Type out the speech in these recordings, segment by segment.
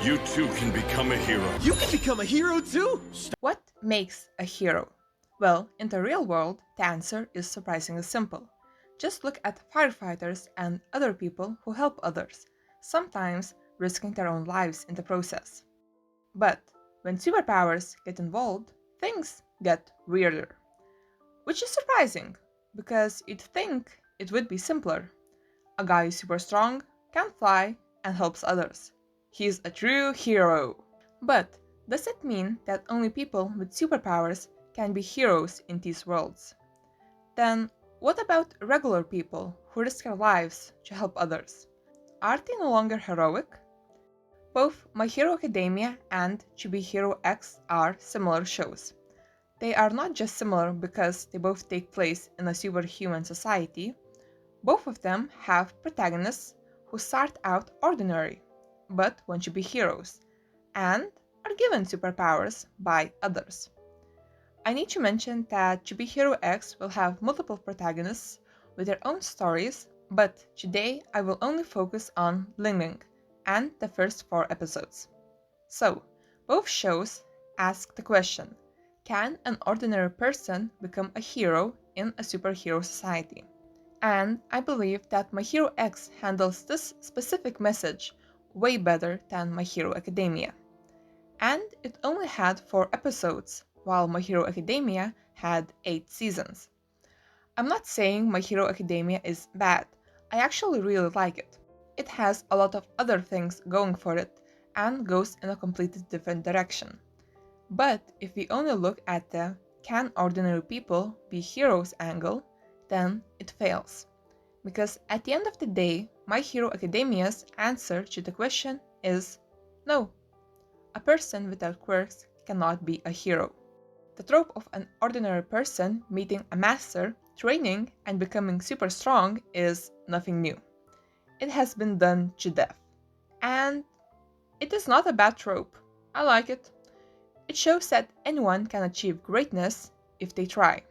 You too can become a hero. You can become a hero too? What makes a hero? Well, in the real world, the answer is surprisingly simple. Just look at firefighters and other people who help others, sometimes risking their own lives in the process. But when superpowers get involved, things get weirder. Which is surprising, because you'd think it would be simpler. A guy is super strong, can fly, and helps others. He's a true hero. But does it mean that only people with superpowers can be heroes in these worlds? Then what about regular people who risk their lives to help others? Are they no longer heroic? Both My Hero Academia and Chibi Hero X are similar shows. They are not just similar because they both take place in a superhuman society. Both of them have protagonists who start out ordinary, but want to be heroes, and are given superpowers by others. I need to mention that Chibi Hero X will have multiple protagonists with their own stories, but today I will only focus on Ling Ling and the first 4 episodes. So, both shows ask the question, can an ordinary person become a hero in a superhero society? And I believe that My Hero X handles this specific message way better than My Hero Academia. And it only had 4 episodes, while My Hero Academia had 8 seasons. I'm not saying My Hero Academia is bad, I actually really like it. It has a lot of other things going for it and goes in a completely different direction. But if we only look at the can ordinary people be heroes angle, then it fails. Because at the end of the day, My Hero Academia's answer to the question is no. A person without quirks cannot be a hero. The trope of an ordinary person meeting a master, training, and becoming super strong is nothing new. It has been done to death. And it is not a bad trope. I like it. It shows that anyone can achieve greatness if they try.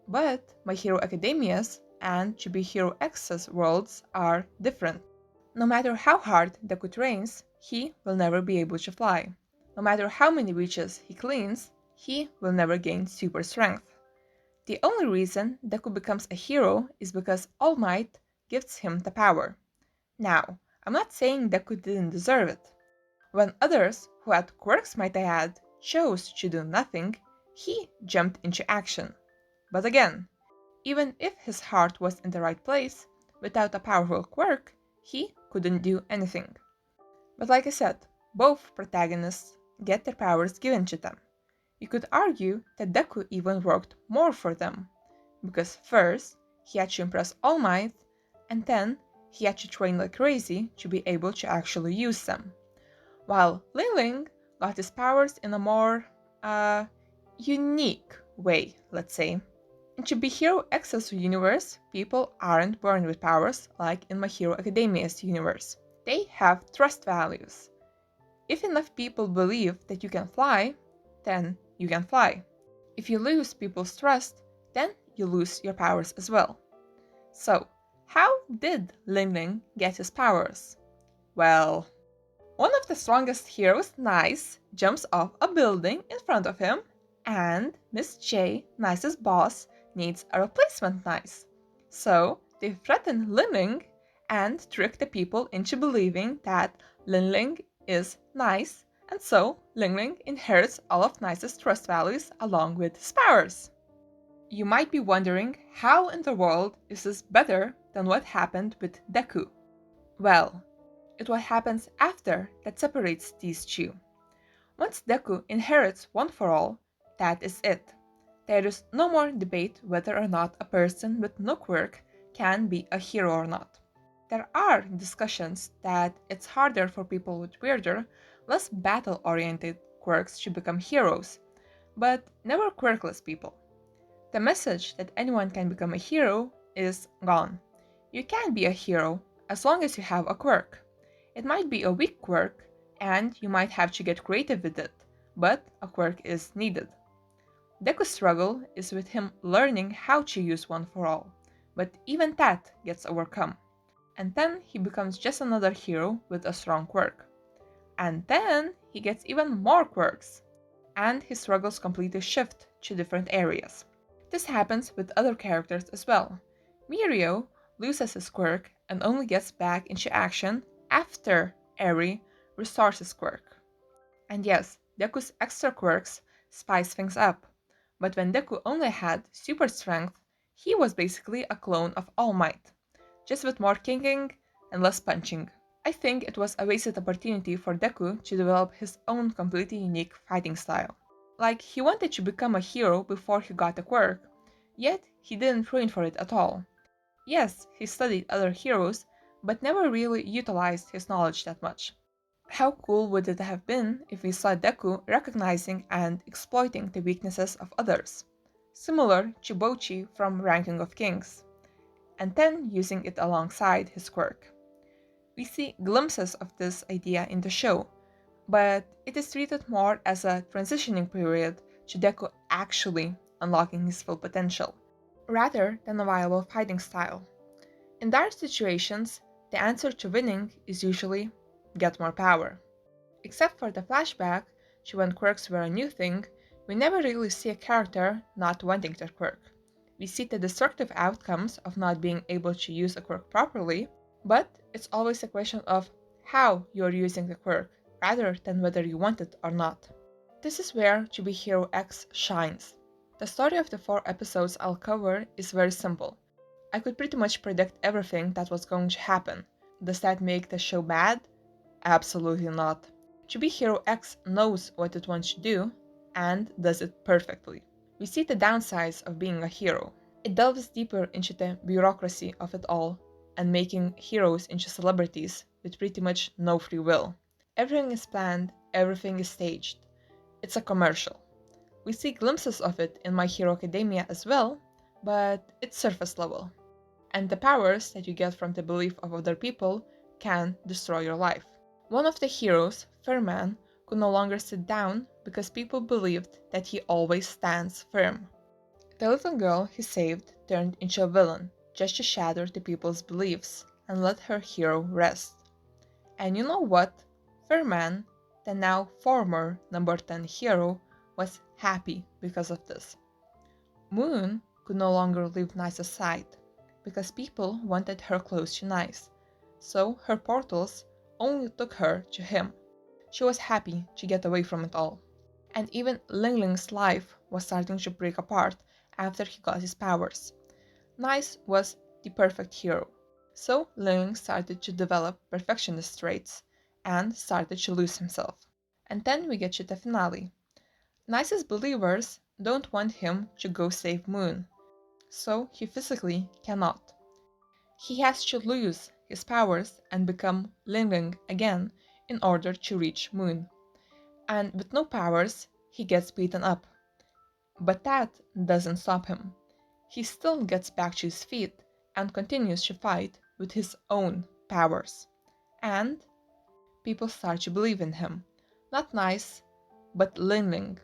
But My Hero Academia's and Chibi Hero X's worlds are different. No matter how hard Deku trains, he will never be able to fly. No matter how many witches he cleans, he will never gain super strength. The only reason Deku becomes a hero is because All Might gives him the power. Now, I'm not saying Deku didn't deserve it. When others, who had quirks might I add, chose to do nothing, he jumped into action. But again, even if his heart was in the right place, without a powerful quirk, he couldn't do anything. But like I said, both protagonists get their powers given to them. You could argue that Deku even worked more for them, because first, he had to impress All Might, and then he had to train like crazy to be able to actually use them. While Ling Ling got his powers in a more, unique way, let's say. In Chibi Hero X's universe, people aren't born with powers like in My Hero Academia's universe. They have trust values. If enough people believe that you can fly, then you can fly. If you lose people's trust, then you lose your powers as well. So, how did Ling Ling get his powers? Well, one of the strongest heroes, Nice, jumps off a building in front of him, and Miss J, Nice's boss, needs a replacement Nice. So they threaten Ling Ling and trick the people into believing that Ling Ling is Nice, and so Ling Ling inherits all of Nice's trust values along with his powers. You might be wondering, how in the world is this better than what happened with Deku? Well, it's what happens after that separates these two. Once Deku inherits One for All, that is it. There is no more debate whether or not a person with no quirk can be a hero or not. There are discussions that it's harder for people with weirder, less battle-oriented quirks to become heroes, but never quirkless people. The message that anyone can become a hero is gone. You can be a hero as long as you have a quirk. It might be a weak quirk, and you might have to get creative with it, but a quirk is needed. Deku's struggle is with him learning how to use One for All, but even that gets overcome. And then he becomes just another hero with a strong quirk. And then he gets even more quirks, and his struggles completely shift to different areas. This happens with other characters as well. Mirio loses his quirk and only gets back into action after Eri restores his quirk. And yes, Deku's extra quirks spice things up, but when Deku only had super strength, he was basically a clone of All Might, just with more kicking and less punching. I think it was a wasted opportunity for Deku to develop his own completely unique fighting style. Like, he wanted to become a hero before he got a quirk, yet he didn't train for it at all. Yes, he studied other heroes, but never really utilized his knowledge that much. How cool would it have been if we saw Deku recognizing and exploiting the weaknesses of others, similar to Bochi from Ranking of Kings, and then using it alongside his quirk. We see glimpses of this idea in the show, but it is treated more as a transitioning period to Deku actually unlocking his full potential, rather than a viable fighting style. In dire situations, the answer to winning is usually get more power. Except for the flashback to when quirks were a new thing, we never really see a character not wanting their quirk. We see the destructive outcomes of not being able to use a quirk properly, but it's always a question of how you're using the quirk, rather than whether you want it or not. This is where Chibi Hero X shines. The story of the 4 episodes I'll cover is very simple. I could pretty much predict everything that was going to happen. Does that make the show bad? Absolutely not. Chibi Hero X knows what it wants to do, and does it perfectly. We see the downsides of being a hero. It delves deeper into the bureaucracy of it all, and making heroes into celebrities with pretty much no free will. Everything is planned, everything is staged. It's a commercial. We see glimpses of it in My Hero Academia as well, but it's surface level. And the powers that you get from the belief of other people can destroy your life. One of the heroes, Firman, could no longer sit down because people believed that he always stands firm. The little girl he saved turned into a villain just to shatter the people's beliefs and let her hero rest. And you know what? Firman, the now former number 10 hero, was happy because of this. Moon could no longer leave Nice's side because people wanted her close to Nice, so her portals only took her to him. She was happy to get away from it all. And even Ling Ling's life was starting to break apart after he got his powers. Nice was the perfect hero, so Ling Ling started to develop perfectionist traits and started to lose himself. And then we get to the finale. Nice's believers don't want him to go save Moon, so he physically cannot. He has to lose his powers and become Ling Ling again in order to reach Moon. And with no powers, he gets beaten up. But that doesn't stop him. He still gets back to his feet and continues to fight with his own powers. And people start to believe in him. Not Nice, but Ling Ling.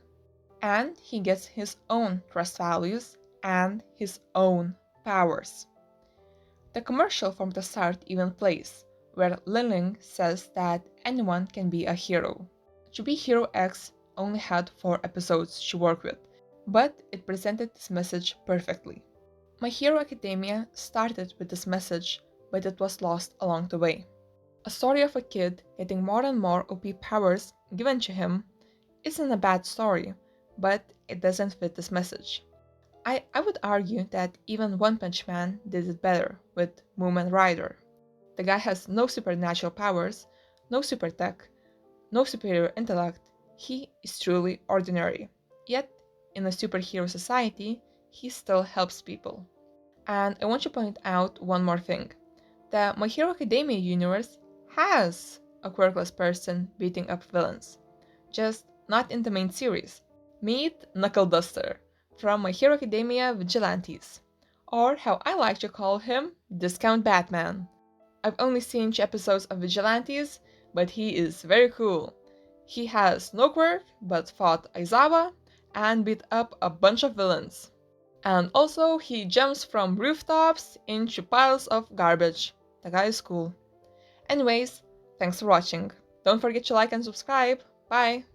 And he gets his own trust values and his own powers. The commercial from the start even plays, where Ling Ling says that anyone can be a hero. Chibi Hero X only had 4 episodes to work with, but it presented this message perfectly. My Hero Academia started with this message, but it was lost along the way. A story of a kid getting more and more OP powers given to him isn't a bad story, but it doesn't fit this message. I would argue that even One Punch Man did it better with Moomin Rider. The guy has no supernatural powers, no super tech, no superior intellect, he is truly ordinary. Yet, in a superhero society, he still helps people. And I want to point out one more thing. The My Hero Academia universe has a quirkless person beating up villains, just not in the main series. Meet Knuckle Duster from My Hero Academia Vigilantes, or how I like to call him, Discount Batman. I've only seen 2 episodes of Vigilantes, but he is very cool. He has no quirk, but fought Aizawa and beat up a bunch of villains. And also, he jumps from rooftops into piles of garbage. The guy is cool. Anyways, thanks for watching. Don't forget to like and subscribe. Bye!